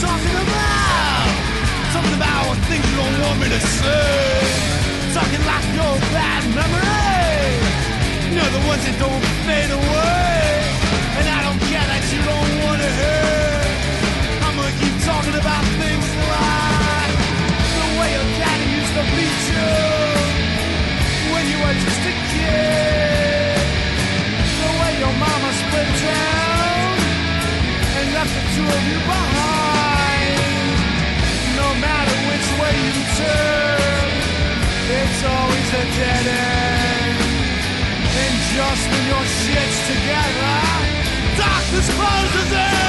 Talking about something about things you don't want me to say. Talking like your bad memory. You know, the ones that don't fade away. And I don't care that you don't want to hear. I'm gonna keep talking about things like the way your daddy used to beat you when you were just a kid. The way your mama split down and left the two of you behind. No matter which way you turn, it's always a dead end. And just when your shit's together, darkness closes in.